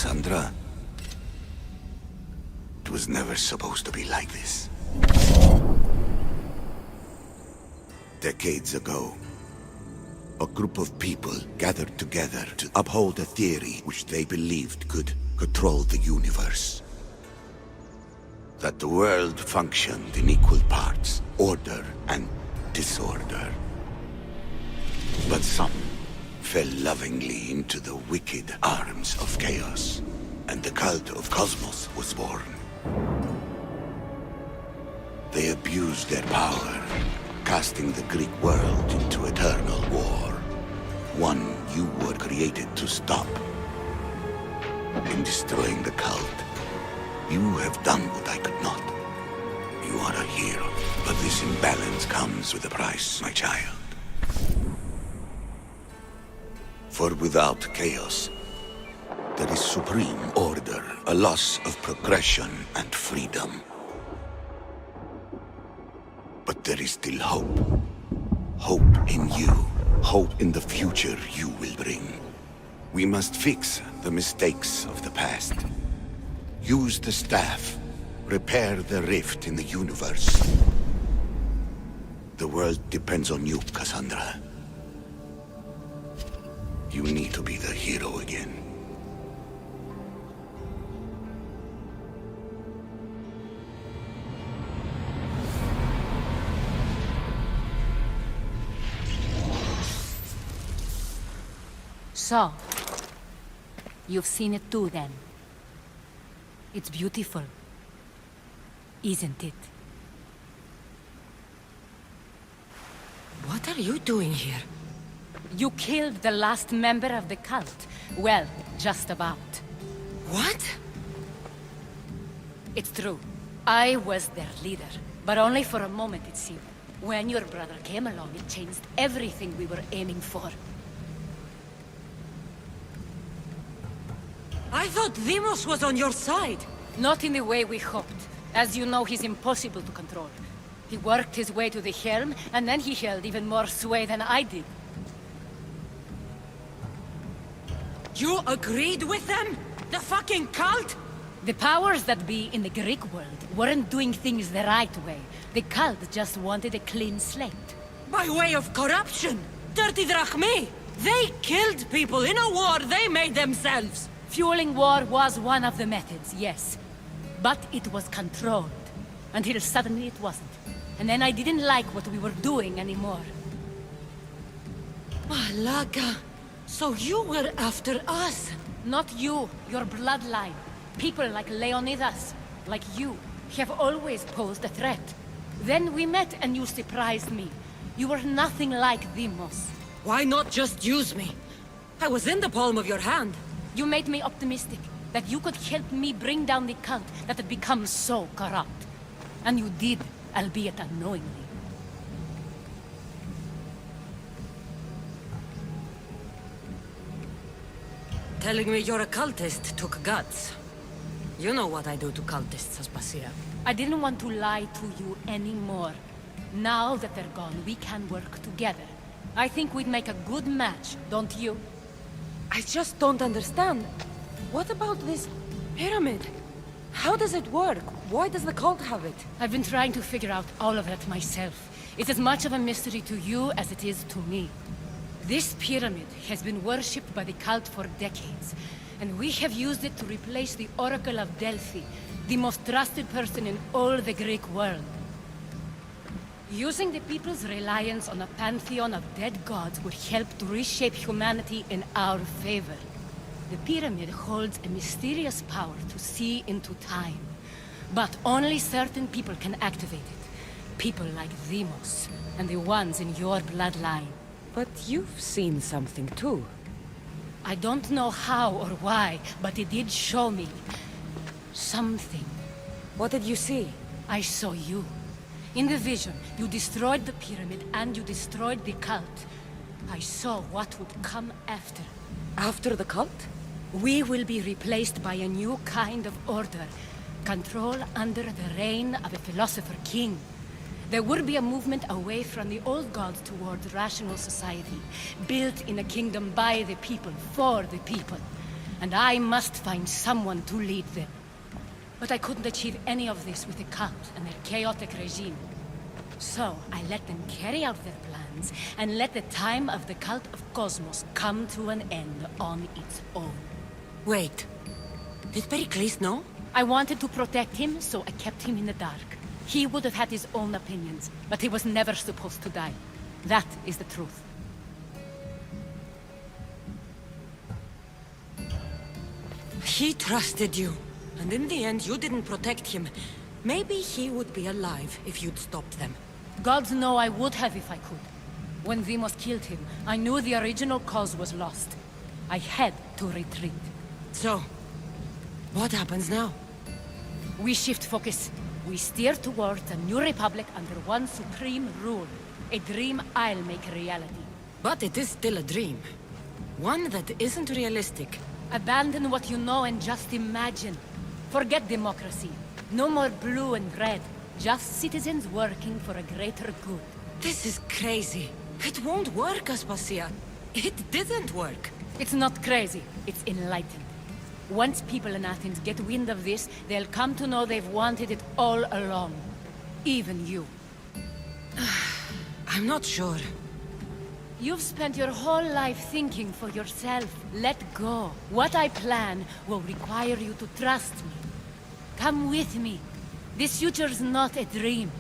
Cassandra. It was never supposed to be like this. Decades ago, a group of people gathered together to uphold a theory which they believed could control the universe. That the world functioned in equal parts, order and disorder. But some fell lovingly into the wicked arms of chaos, and the cult of Cosmos was born. They abused their power, casting the Greek world into eternal war. One you were created to stop. In destroying the cult, you have done what I could not. You are a hero, but this imbalance comes with a price, my child. For without chaos, there is supreme order, a loss of progression and freedom. But there is still hope. Hope in you. Hope in the future you will bring. We must fix the mistakes of the past. Use the staff. Repair the rift in the universe. The world depends on you, Cassandra. You need to be the hero again. So, you've seen it too then. It's beautiful, isn't it? What are you doing here? You killed the last member of the cult. Well, just about. What? It's true. I was their leader, but only for a moment it seemed. When your brother came along, it changed everything we were aiming for. I thought Deimos was on your side. Not in the way we hoped. As you know, he's impossible to control. He worked his way to the helm, and then he held even more sway than I did. You agreed with them? The fucking cult? The powers that be in the Greek world weren't doing things the right way. The cult just wanted a clean slate. By way of corruption? Dirty drachmi? They killed people in a war they made themselves. Fueling war was one of the methods, yes. But it was controlled. Until suddenly it wasn't. And then I didn't like what we were doing anymore. Malaga. So you were after us? Not you, your bloodline. People like Leonidas, like you, have always posed a threat. Then we met and you surprised me. You were nothing like Deimos. Why not just use me? I was in the palm of your hand. You made me optimistic that you could help me bring down the cult that had become so corrupt. And you did, albeit unknowingly. Telling me you're a cultist took guts. You know what I do to cultists, Aspasia. I didn't want to lie to you anymore. Now that they're gone, we can work together. I think we'd make a good match, don't you? I just don't understand. What about this pyramid? How does it work? Why does the cult have it? I've been trying to figure out all of that myself. It's as much of a mystery to you as it is to me. This pyramid has been worshipped by the cult for decades, and we have used it to replace the Oracle of Delphi, the most trusted person in all the Greek world. Using the people's reliance on a pantheon of dead gods would help to reshape humanity in our favor. The pyramid holds a mysterious power to see into time. But only certain people can activate it. People like Deimos, and the ones in your bloodline. But you've seen something too. I don't know how or why, but it did show me something. What did you see? I saw you. In the vision, you destroyed the pyramid and you destroyed the cult. I saw what would come after. After the cult? We will be replaced by a new kind of order. Control under the reign of a philosopher king. There would be a movement away from the old gods towards rational society, built in a kingdom by the people, for the people. and I must find someone to lead them. But I couldn't achieve any of this with the cult and their chaotic regime. So I let them carry out their plans, and let the time of the cult of Cosmos come to an end on its own. Wait. Did Pericles know? I wanted to protect him, so I kept him in the dark. He would have had his own opinions, but he was never supposed to die. That is the truth. He trusted you, and in the end you didn't protect him. Maybe he would be alive if you'd stopped them. Gods know I would have if I could. When Demos killed him, I knew the original cause was lost. I had to retreat. So, what happens now? We shift focus. We steer towards a new republic under one supreme rule. A dream I'll make a reality. But it is still a dream. One that isn't realistic. Abandon what you know and just imagine. Forget democracy. No more blue and red. Just citizens working for a greater good. This is crazy. It won't work, Aspasia. It didn't work. It's not crazy. It's enlightened. Once people in Athens get wind of this, they'll come to know they've wanted it all along. Even you. I'm not sure. You've spent your whole life thinking for yourself. Let go. What I plan will require you to trust me. Come with me. This future's not a dream.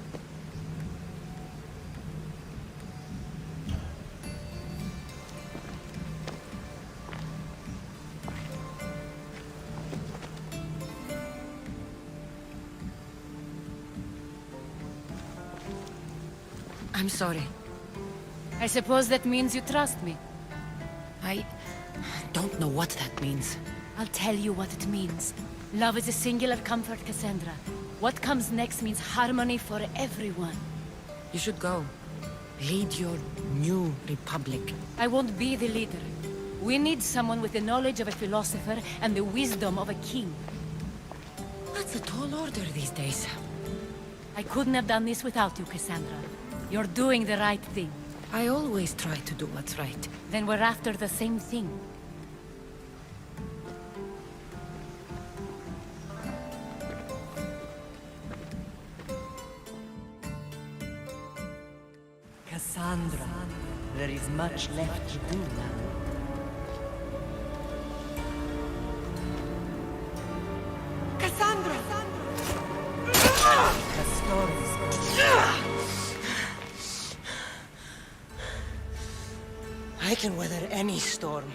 I'm sorry. I suppose that means you trust me. I don't know what that means. I'll tell you what it means. Love is a singular comfort, Cassandra. What comes next means harmony for everyone. You should go. Lead your new republic. I won't be the leader. We need someone with the knowledge of a philosopher and the wisdom of a king. That's a tall order these days. I couldn't have done this without you, Cassandra. You're doing the right thing. I always try to do what's right. Then we're after the same thing. Cassandra, there is much left to do now. Cassandra! Castor's I can weather any storm.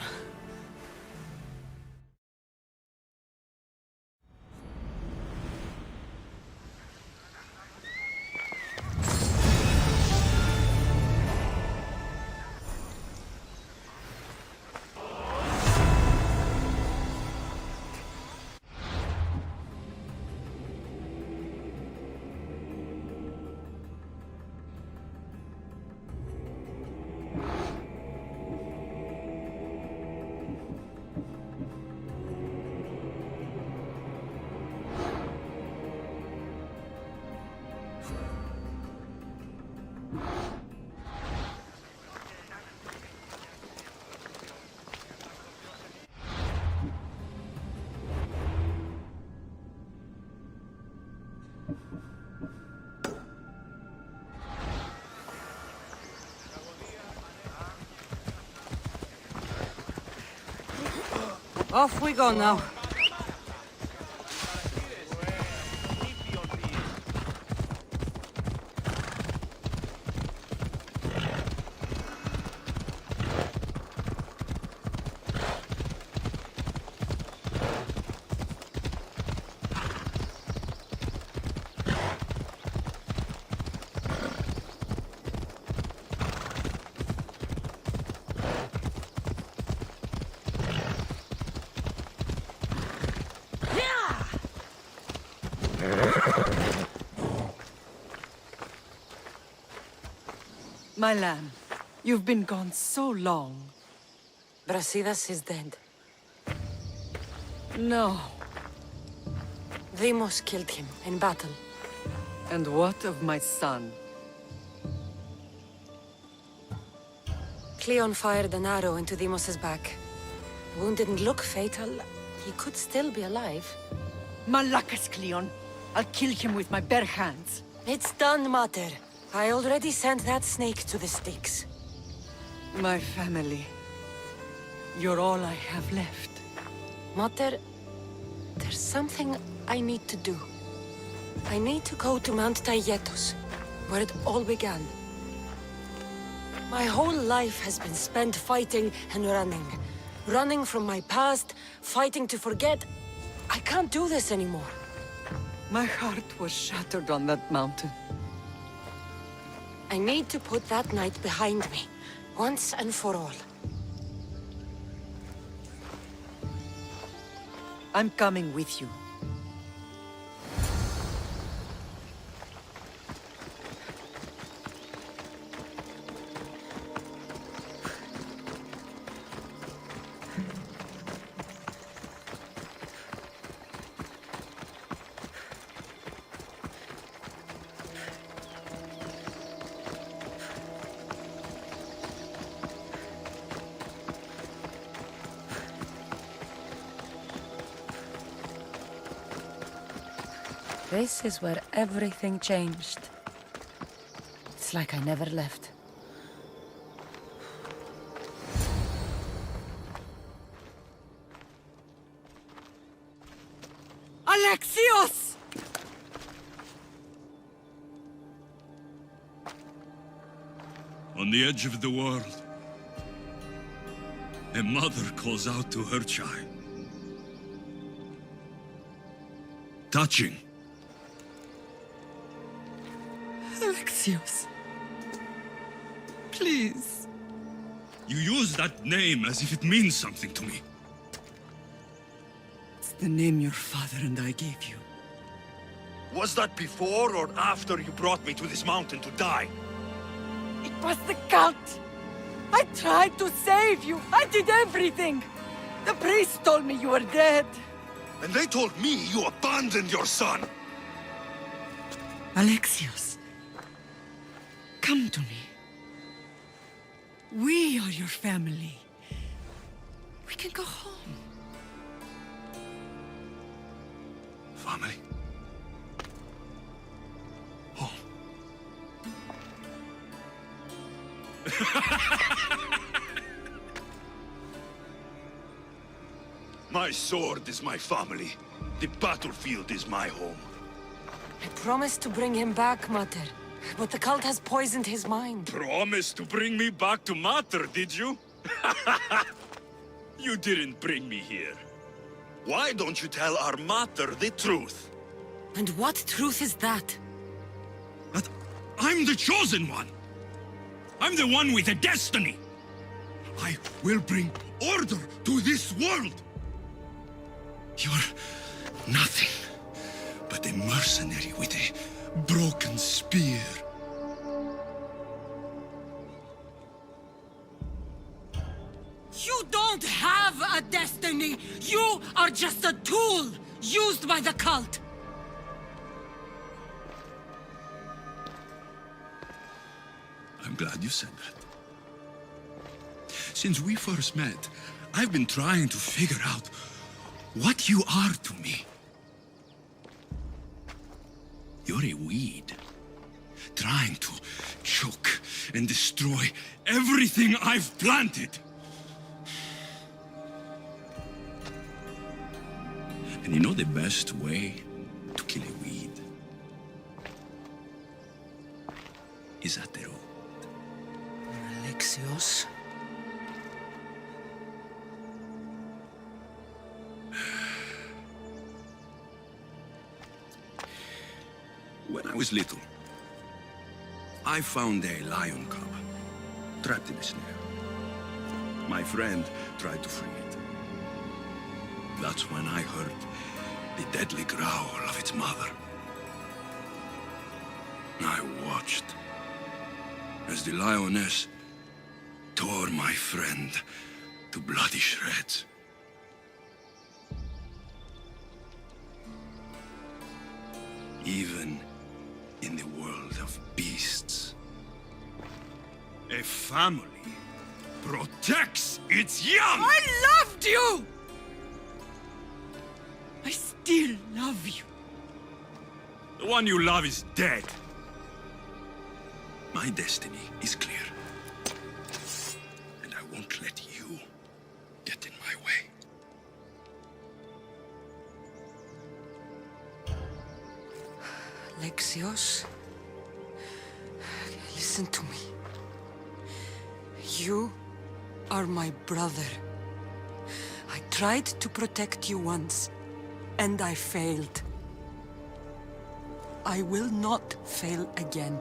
Off we go now. My lamb, you've been gone so long. Brasidas is dead. No. Demos killed him in battle. And what of my son? Cleon fired an arrow into Demos's back. The wound didn't look fatal. He could still be alive. Malakas, Cleon. I'll kill him with my bare hands. It's done, Mater. I already sent that snake to the sticks. My family. You're all I have left. Mater, there's something I need to do. I need to go to Mount Tayetos, where it all began. My whole life has been spent fighting and running. Running from my past, fighting to forget. I can't do this anymore. My heart was shattered on that mountain. I need to put that night behind me, once and for all. I'm coming with you. This is where everything changed. It's like I never left. Alexios! On the edge of the world, a mother calls out to her child. Touching. Alexios. Please. You use that name as if it means something to me. It's the name your father and I gave you. Was that before or after you brought me to this mountain to die? It was the cult! I tried to save you! I did everything! The priest told me you were dead! And they told me you abandoned your son! Alexios, come to me. We are your family. We can go home. Family? Home. My sword is my family. The battlefield is my home. I promised to bring him back, Mater. But the cult has poisoned his mind. Promised to bring me back to Mater, did you? You didn't bring me here. Why don't you tell our Mater the truth? And what truth is that? That I'm the chosen one. I'm the one with a destiny. I will bring order to this world. You're nothing but a mercenary with a broken spear. You don't have a destiny! You are just a tool used by the cult! I'm glad you said that. Since we first met, I've been trying to figure out what you are to me. You're a weed, trying to choke and destroy everything I've planted. And you know the best way to kill a weed is at the root. Alexios? When I was little, I found a lion cub trapped in a snare. My friend tried to free it. That's when I heard the deadly growl of its mother. I watched as the lioness tore my friend to bloody shreds. Even in the world of beasts, a family protects its young! I loved you! I still love you. The one you love is dead. My destiny is clear. And I won't let you get in my way. Alexios, listen to me. You are my brother. I tried to protect you once, and I failed. I will not fail again.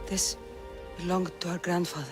This belonged to our grandfather.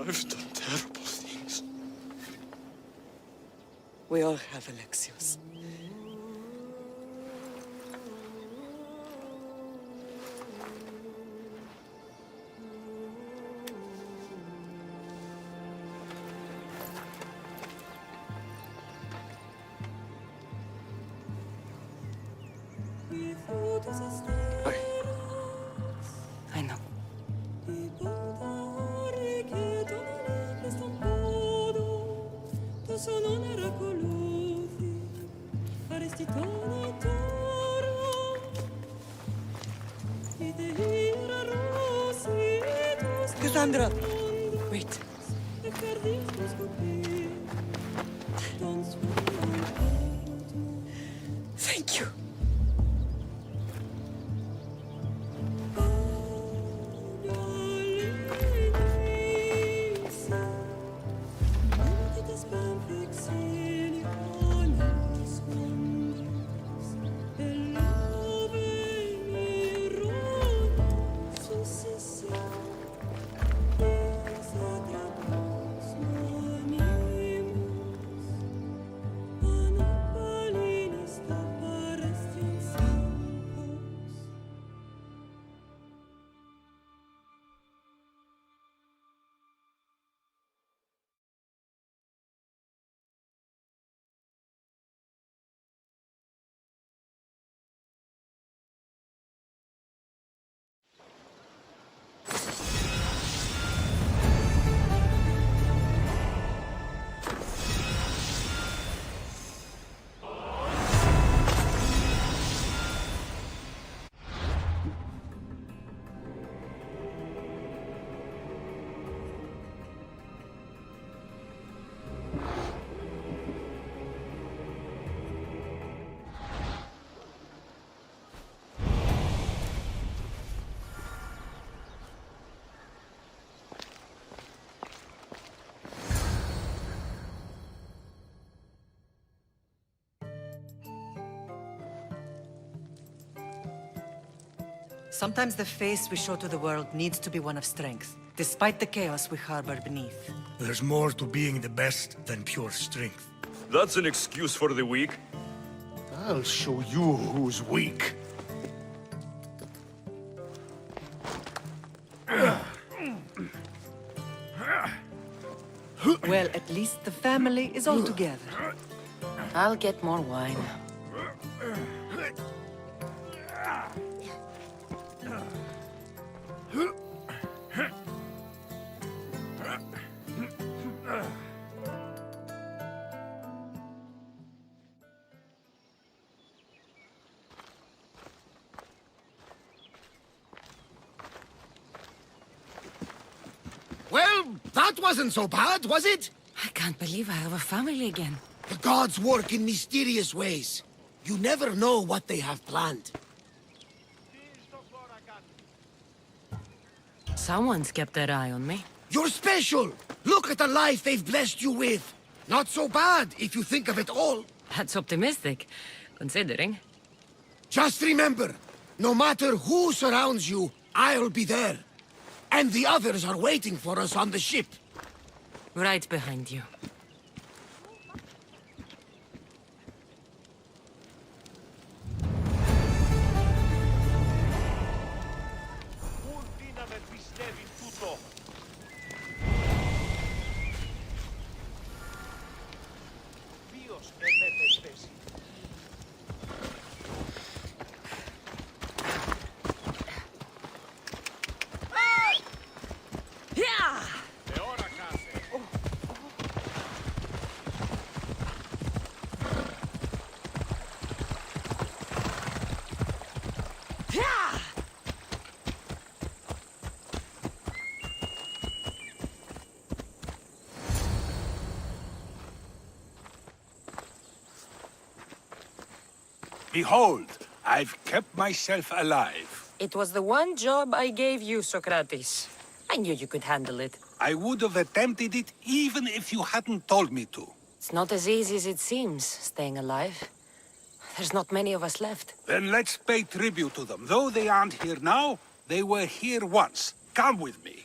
I've done terrible things. We all have, Alexios. I know. Cassandra! Wait. Thank you. Sometimes the face we show to the world needs to be one of strength, despite the chaos we harbor beneath. There's more to being the best than pure strength. That's an excuse for the weak. I'll show you who's weak. Well, at least the family is all together. I'll get more wine. Well, that wasn't so bad, was it? I can't believe I have a family again. The gods work in mysterious ways. You never know what they have planned. Someone's kept their eye on me. You're special! Look at the life they've blessed you with! Not so bad, if you think of it all. That's optimistic, considering. Just remember, no matter who surrounds you, I'll be there. And the others are waiting for us on the ship. Right behind you. Behold, I've kept myself alive. It was the one job I gave you, Socrates. I knew you could handle it. I would have attempted it even if you hadn't told me to. It's not as easy as it seems, staying alive. There's not many of us left. Then let's pay tribute to them. Though they aren't here now, they were here once. Come with me.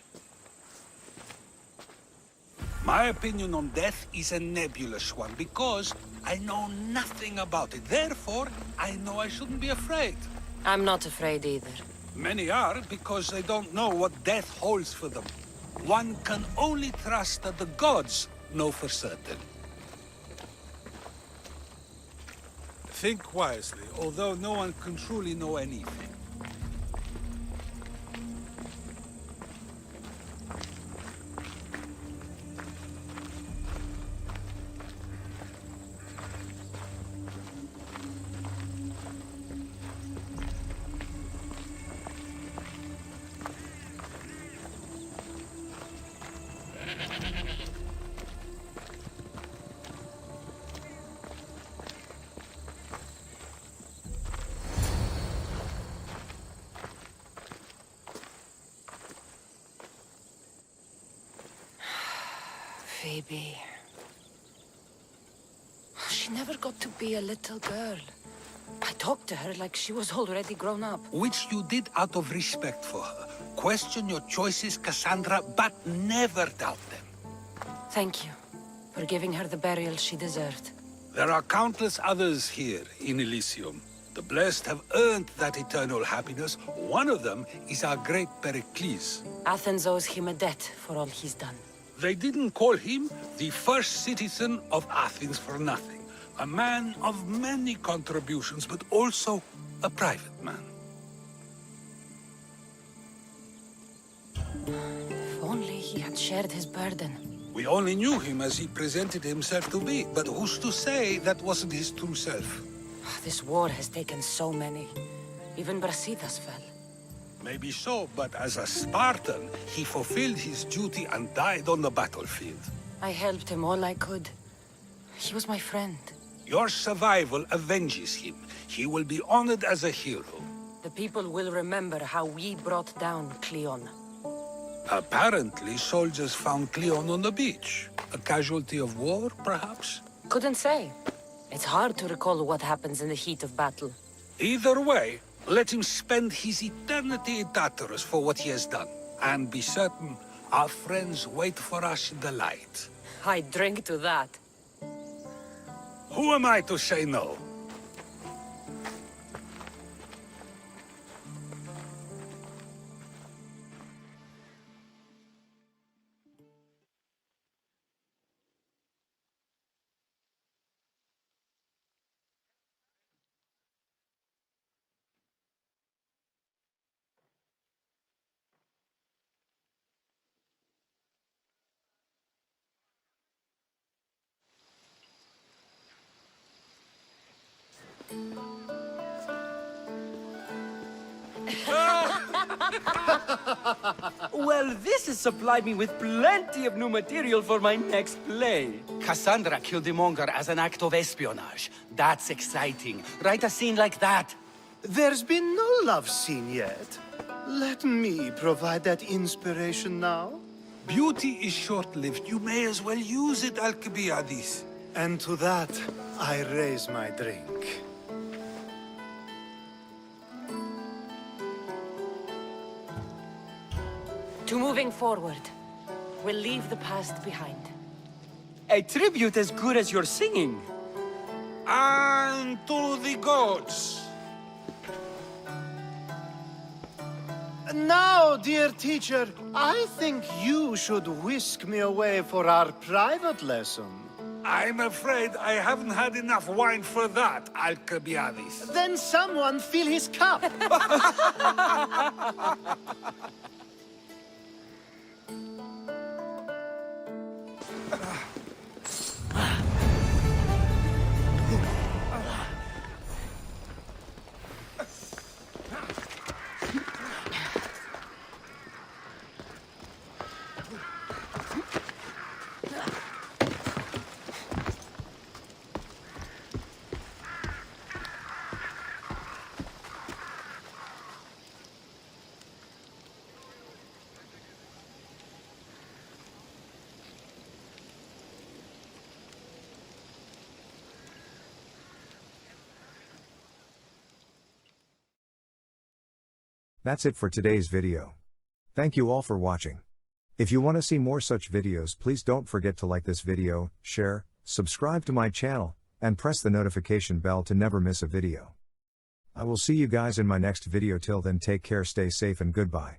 My opinion on death is a nebulous one, because I know nothing about it. Therefore, I know I shouldn't be afraid. I'm not afraid either. Many are, because they don't know what death holds for them. One can only trust that the gods know for certain. Think wisely, although no one can truly know anything. Phoebe. She never got to be a little girl. I talked to her like she was already grown up. Which you did out of respect for her. Question your choices, Cassandra, but never doubt them. Thank you for giving her the burial she deserved. There are countless others here in Elysium. The blessed have earned that eternal happiness. One of them is our great Pericles. Athens owes him a debt for all he's done. They didn't call him the first citizen of Athens for nothing. A man of many contributions, but also a private man. If only he had shared his burden. We only knew him as he presented himself to be, but who's to say that wasn't his true self? This war has taken so many. Even Brasidas fell. Maybe so, but as a Spartan, he fulfilled his duty and died on the battlefield. I helped him all I could. He was my friend. Your survival avenges him. He will be honored as a hero. The people will remember how we brought down Cleon. Apparently, soldiers found Cleon on the beach. A casualty of war, perhaps? Couldn't say. It's hard to recall what happens in the heat of battle. Either way, let him spend his eternity in Tartarus for what he has done. And be certain, our friends wait for us in the light. I drink to that. Who am I to say no? Well, this has supplied me with plenty of new material for my next play. Cassandra killed the monger as an act of espionage. That's exciting. Write a scene like that. There's been no love scene yet. Let me provide that inspiration now. Beauty is short-lived. You may as well use it, Alcibiades. And to that, I raise my drink. To moving forward. We'll leave the past behind. A tribute as good as your singing. And to the gods. Now, dear teacher, I think you should whisk me away for our private lesson. I'm afraid I haven't had enough wine for that, Alcibiades. Then someone fill his cup. That's it for today's video. Thank you all for watching. If you want to see more such videos, please don't forget to like this video, share, subscribe to my channel, and press the notification bell to never miss a video. I will see you guys in my next video. Till then, take care, stay safe, and goodbye.